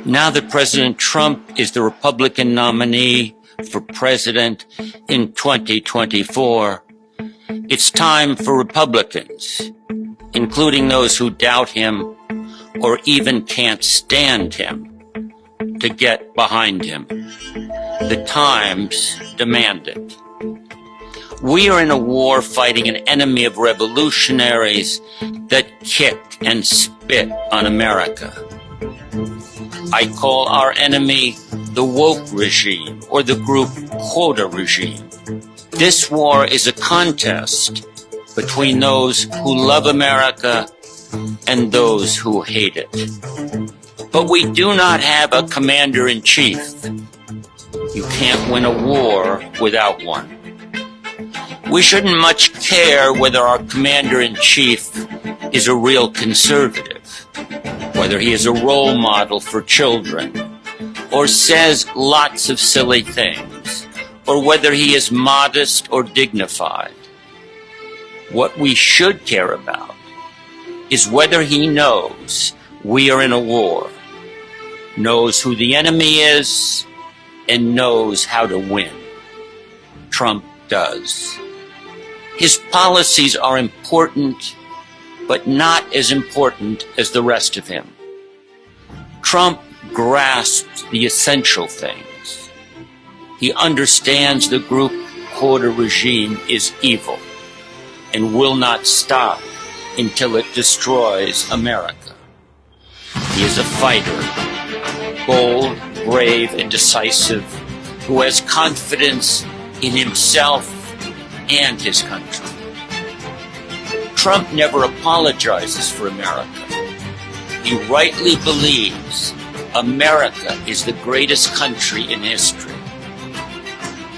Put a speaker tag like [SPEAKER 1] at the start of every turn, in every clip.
[SPEAKER 1] Now that President Trump is the Republican nominee for president in 2024, it's time for Republicans, including those who doubt him or even can't stand him, to get behind him. The times demand it. We are in a war fighting an enemy of revolutionaries that kick and spit on America. I call our enemy the woke regime or the group quota regime. This war is a contest between those who love America and those who hate it. But we do not have a commander-in-chief. You can't win a war without one. We shouldn't much care whether our commander-in-chief is a real conservative, whether he is a role model for children, or says lots of silly things, or whether he is modest or dignified. What we should care about is whether he knows we are in a war, knows who the enemy is, and knows how to win. Trump does. His policies are important, but not as important as the rest of him. Trump grasps the essential things. He understands the group quota regime is evil and will not stop until it destroys America. He is a fighter, bold, brave, and decisive, who has confidence in himself and his country. Trump never apologizes for America. He rightly believes America is the greatest country in history.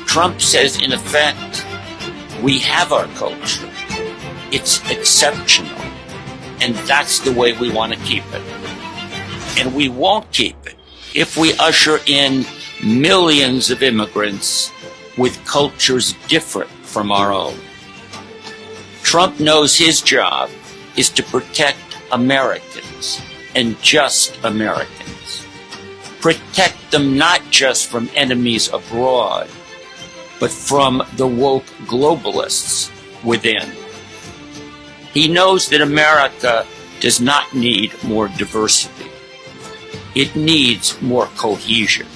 [SPEAKER 1] Trump says, in effect, we have our culture. It's exceptional, and that's the way we want to keep it. And we won't keep it if we usher in millions of immigrants with cultures different from our own. Trump knows his job is to protect Americans and just Americans. Protect them not just from enemies abroad, but from the woke globalists within. He knows that America does not need more diversity. It needs more cohesion.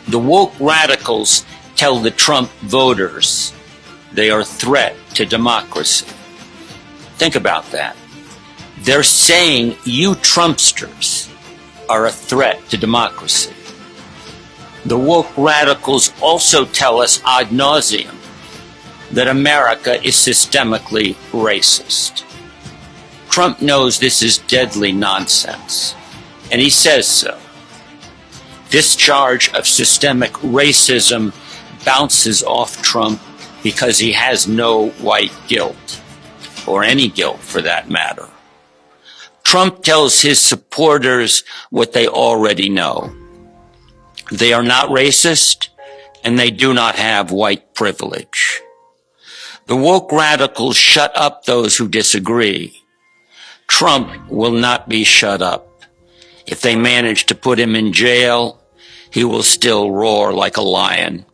[SPEAKER 1] The woke radicals tell the Trump voters they are a threat to democracy. Think about that. They're saying you Trumpsters are a threat to democracy. The woke radicals also tell us ad nauseum that America is systemically racist. Trump knows this is deadly nonsense, and he says so. This charge of systemic racism bounces off Trump because he has no white guilt, or any guilt for that matter. Trump tells his supporters what they already know. They are not racist, and they do not have white privilege. The woke radicals shut up those who disagree. Trump will not be shut up. If they manage to put him in jail, he will still roar like a lion.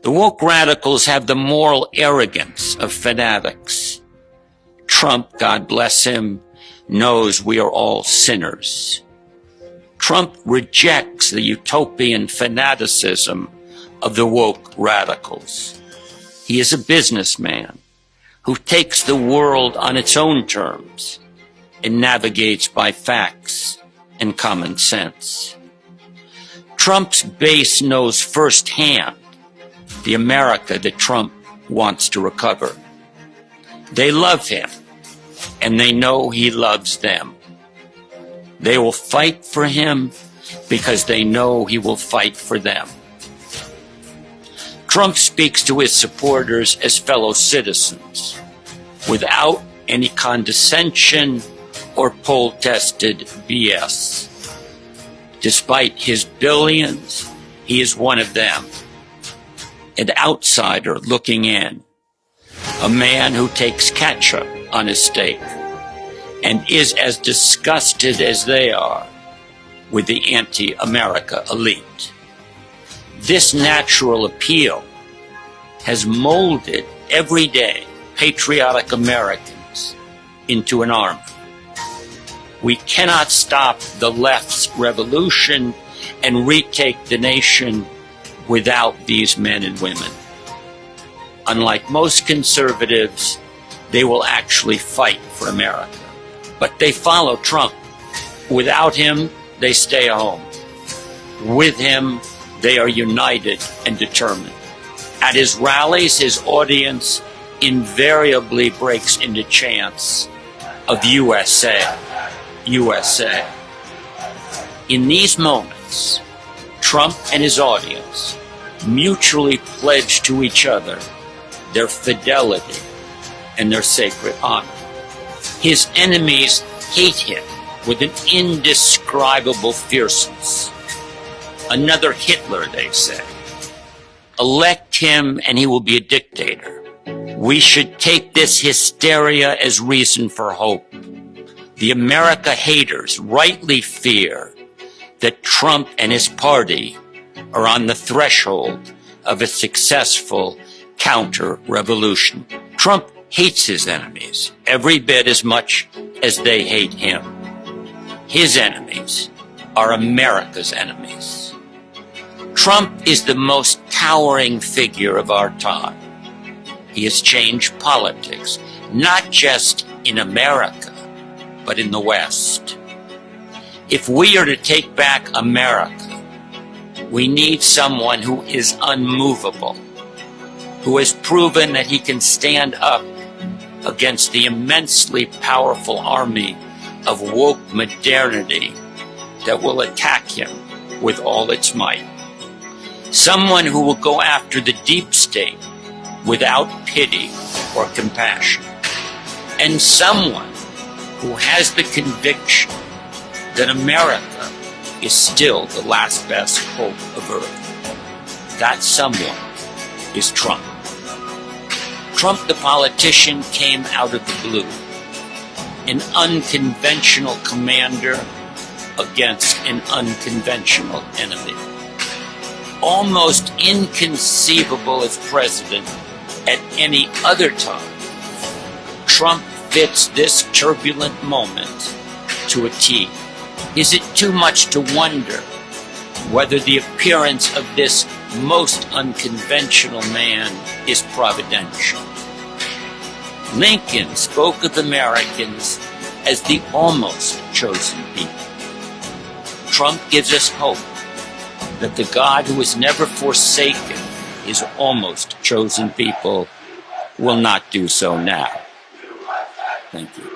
[SPEAKER 1] The woke radicals have the moral arrogance of fanatics. Trump, God bless him, knows we are all sinners. Trump rejects the utopian fanaticism of the woke radicals. He is a businessman who takes the world on its own terms and navigates by facts and common sense. Trump's base knows firsthand the America that Trump wants to recover. They love him, and they know he loves them. They will fight for him because they know he will fight for them. Trump speaks to his supporters as fellow citizens, without any condescension or poll-tested BS. Despite his billions, he is one of them, an outsider looking in, a man who takes ketchup on his steak and is as disgusted as they are with the anti-America elite. This natural appeal has molded everyday patriotic Americans into an army. We cannot stop the left's revolution and retake the nation without these men and women. Unlike most conservatives, they will actually fight for America. But they follow Trump. Without him, they stay home. With him, they are united and determined. At his rallies, his audience invariably breaks into chants of USA, USA. In these moments, Trump and his audience mutually pledge to each other their fidelity and their sacred honor. His enemies hate him with an indescribable fierceness. Another Hitler, they say. Elect him and he will be a dictator. We should take this hysteria as reason for hope. The America haters rightly fear that Trump and his party are on the threshold of a successful counter-revolution. Trump hates his enemies every bit as much as they hate him. His enemies are America's enemies. Trump is the most towering figure of our time. He has changed politics, not just in America, but in the West. If we are to take back America, we need someone who is unmovable, who has proven that he can stand up against the immensely powerful army of woke modernity that will attack him with all its might. Someone who will go after the deep state without pity or compassion. And someone who has the conviction that America is still the last best hope of Earth. That someone is Trump. Trump, the politician, came out of the blue. An unconventional commander against an unconventional enemy. Almost inconceivable as president at any other time. Trump fits this turbulent moment to a T. Is it too much to wonder whether the appearance of this most unconventional man is providential? Lincoln spoke of Americans as the almost chosen people. Trump gives us hope that the God who has never forsaken his almost chosen people will not do so now. Thank you.